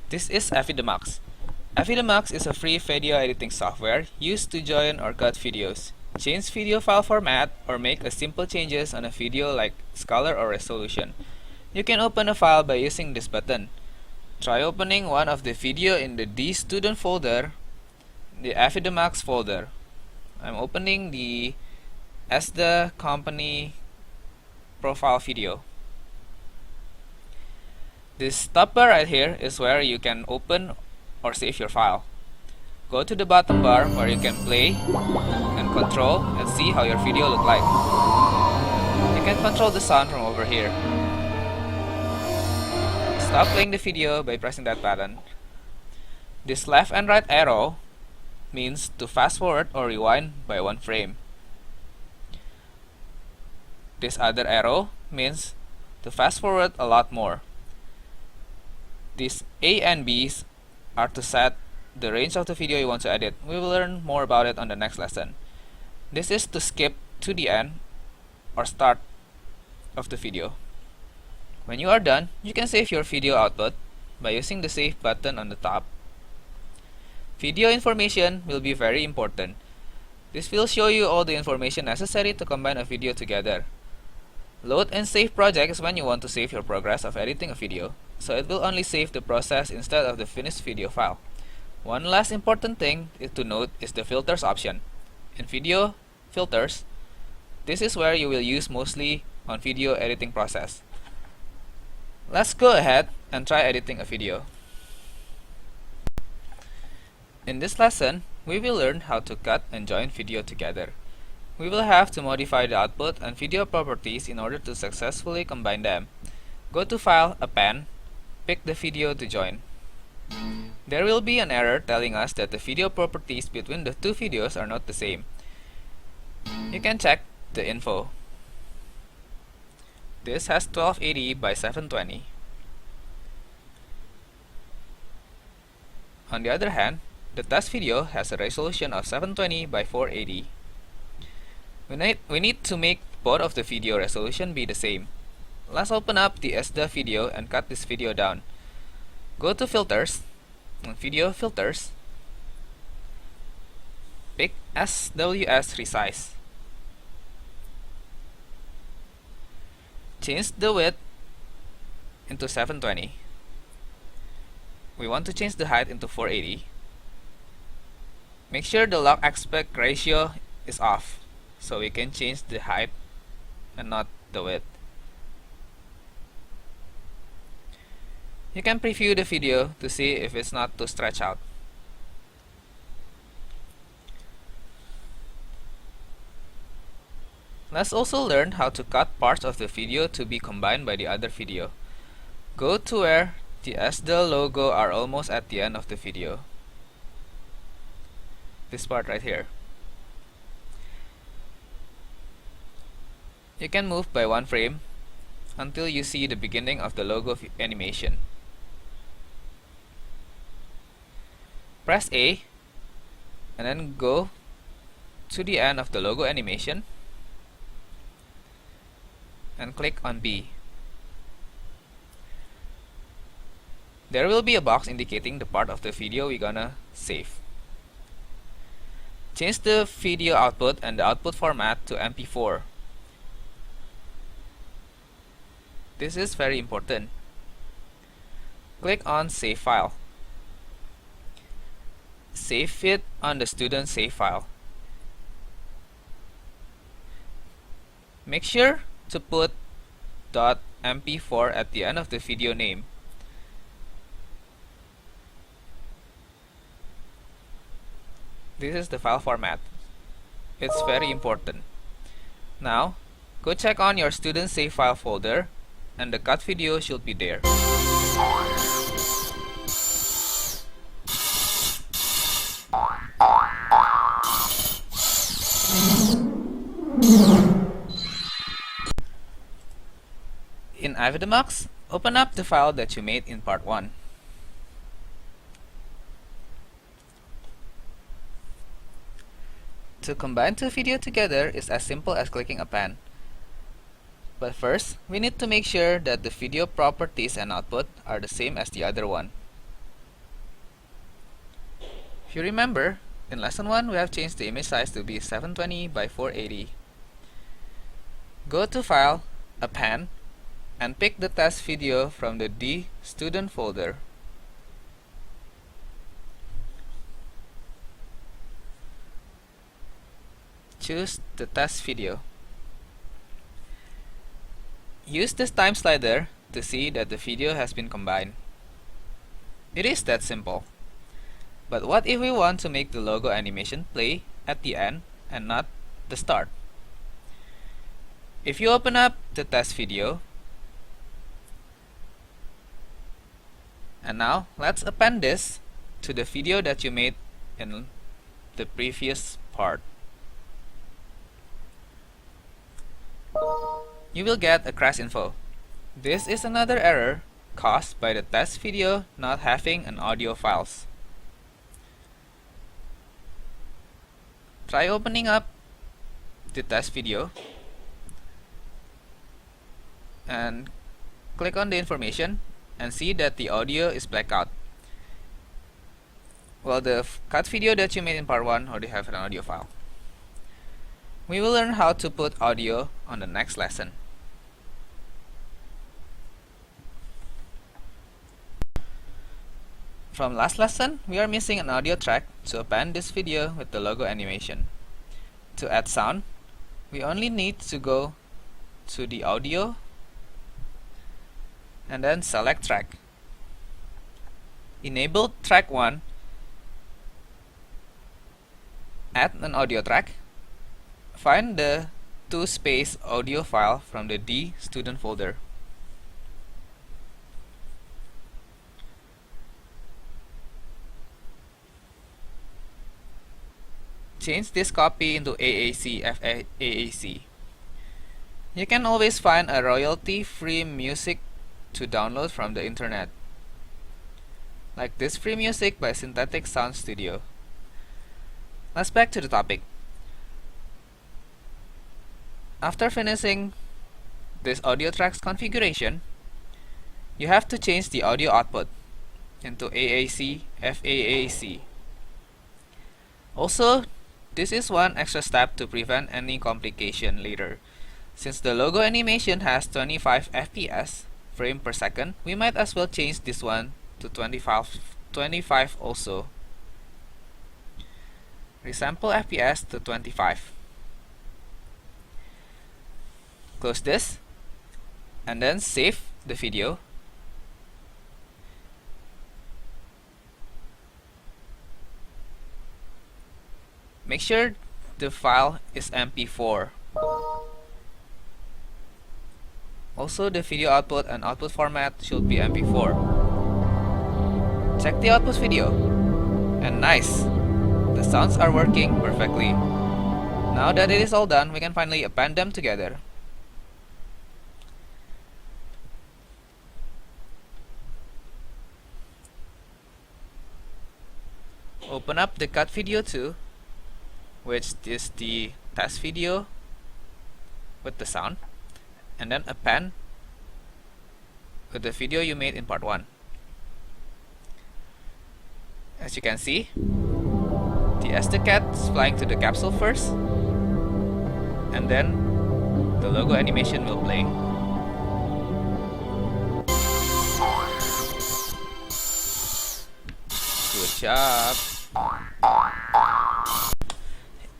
This is Avidemux. Avidemux is a free video editing software used to join or cut videos, change video file format, or make a simple changes on a video like color or resolution. You can open a file by using this button. Try opening one of the video in the D student folder, the Avidemux folder. I'm opening the as the company profile video. This top bar right here is where you can open or save your file. Go to the bottom bar where you can play and control and see how your video look like. You can control the sound from over here. Stop playing the video by pressing that button. This left and right arrow means to fast forward or rewind by one frame. This other arrow means to fast forward a lot more. These A and B's are to set the range of the video you want to edit. We will learn more about it on the next lesson. This is to skip to the end or start of the video. When you are done, you can save your video output by using the save button on the top. Video information will be very important. This will show you all the information necessary to combine a video together. Load and save project is when you want to save your progress of editing a video, so it will only save the process instead of the finished video file. One last important thing to note is the filters option. In video filters, this is where you will use mostly on video editing process. Let's go ahead and try editing a video. In this lesson, we will learn how to cut and join video together. We will have to modify the output and video properties in order to successfully combine them. Go to File, Append, pick the video to join. There will be an error telling us that the video properties between the two videos are not the same. You can check the info. This has 1280 by 720. On the other hand, the test video has a resolution of 720 by 480. We need to make both of the video resolution be the same. Let's open up the SD video and cut this video down. Go to Filters, Video Filters, pick SWS Resize. Change the width into 720. We want to change the height into 480. Make sure the log aspect ratio is off, so we can change the height and not the width. You can preview the video to see if it's not too stretched out. Let's also learn how to cut parts of the video to be combined by the other video. Go to where the SD logo are almost at the end of the video. This part right here. You can move by one frame until you see the beginning of the logo animation. Press A and then go to the end of the logo animation and click on B. There will be a box indicating the part of the video we're gonna save. Change the video output and the output format to MP4. This is very important. Click on Save File. Save it on the student save file. Make sure to put .mp4 at the end of the video name. This is the file format. It's very important. Now, go check on your student save file folder and the cut video should be there. In Avidemux, open up the file that you made in part 1. To combine two videos together is as simple as clicking Append. But first, we need to make sure that the video properties and output are the same as the other one. If you remember, in lesson 1 we have changed the image size to be 720 by 480. Go to File, Append, and pick the test video from the D student folder. Choose the test video. Use this time slider to see that the video has been combined. It is that simple. But what if we want to make the logo animation play at the end and not the start? If you open up the test video, and now let's append this to the video that you made in the previous part. You will get a crash info. This is another error caused by the test video not having an audio files. Try opening up the test video and click on the information and see that the audio is blacked out. Well, the cut video that you made in part 1 already have an audio file. We will learn how to put audio on the next lesson. From last lesson, we are missing an audio track to append this video with the logo animation. To add sound, we only need to go to the audio and then select track. Enable track 1, add an audio track, find the 2-space audio file from the D student folder. Change this copy into AAC FAAC. You can always find a royalty-free music to download from the internet, like this free music by Synthetic Sound Studio. Let's back to the topic. After finishing this audio tracks configuration, you have to change the audio output into AAC FAAC. Also, this is one extra step to prevent any complication later. Since the logo animation has 25 FPS frame per second, we might as well change this one to 25 also. Resample FPS to 25. Close this and then save the video. Make sure the file is MP4. Also, the video output and output format should be MP4. Check the output video. And nice! The sounds are working perfectly. Now that it is all done, we can finally append them together. Open up the cut video 2, which is the test video with the sound, and then append with the video you made in part 1. As you can see, the SD cat is flying to the capsule first, and then the logo animation will play. Good job!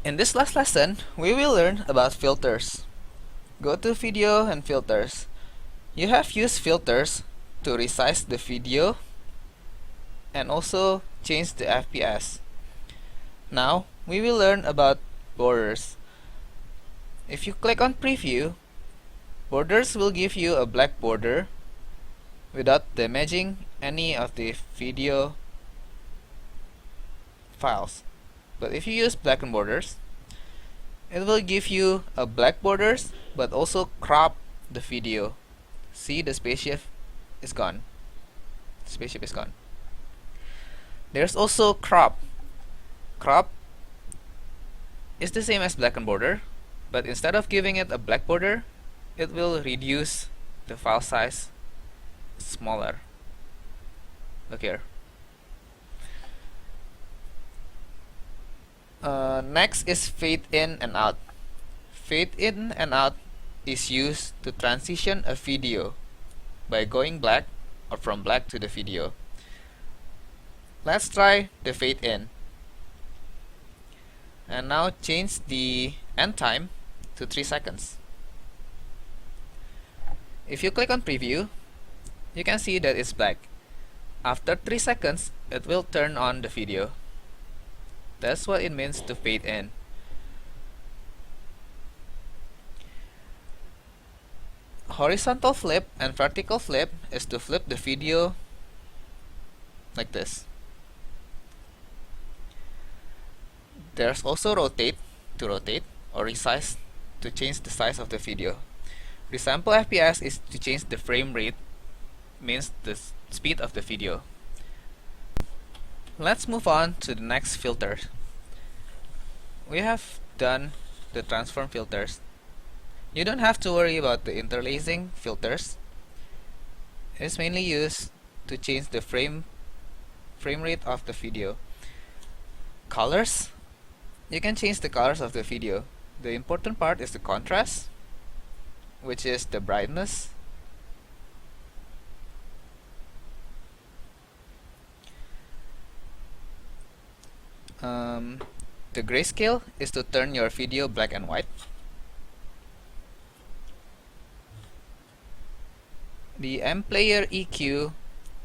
In this last lesson, we will learn about filters. Go to Video and Filters. You have used filters to resize the video and also change the FPS. Now, we will learn about borders. If you click on Preview, borders will give you a black border without damaging any of the video files. But if you use blackened borders, it will give you a black borders but also crop the video. See, the spaceship is gone. Spaceship is gone. There's also crop. Crop is the same as blackened border, but instead of giving it a black border, it will reduce the file size smaller. Look here. Next is fade in and out. Fade in and out is used to transition a video by going black or from black to the video. Let's try the fade in. And now change the end time to 3 seconds. If you click on preview, you can see that it's black. After 3 seconds, it will turn on the video. That's what it means to fade in. Horizontal flip and vertical flip is to flip the video like this. There's also rotate to rotate, or resize to change the size of the video. Resample FPS is to change the frame rate, means the speed of the video. Let's move on to the next filter. We have done the transform filters. You don't have to worry about the interlacing filters. It's mainly used to change the frame rate of the video. Colors. You can change the colors of the video. The important part is the contrast, which is the brightness. The grayscale is to turn your video black and white. The M-Player EQ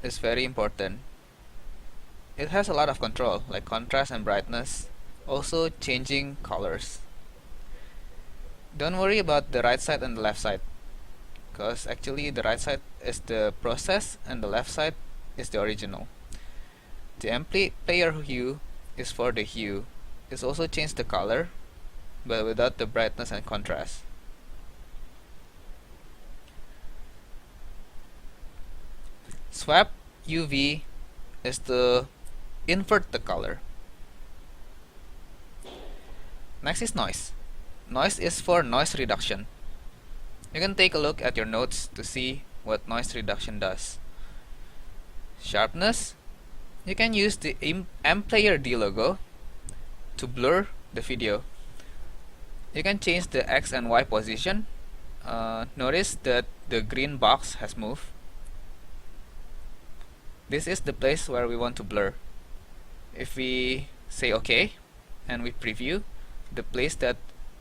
is very important. It has a lot of control, like contrast and brightness, also changing colors. Don't worry about the right side and the left side, because actually the right side is the process and the left side is the original. The M-Player hue is for the hue. It's also change the color, but without the brightness and contrast. Swap UV is to invert the color. Next is noise. Noise is for noise reduction. You can take a look at your notes to see what noise reduction does. Sharpness. You can use the M-Player D logo to blur the video. You can change the X and Y position. Notice that the green box has moved. This is the place where we want to blur. If we say OK and we preview, the place that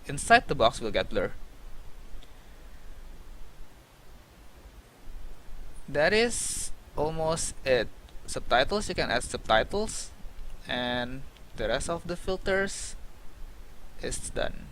inside the box will get blurred. That is almost it. Subtitles, you can add subtitles, and the rest of the filters is done.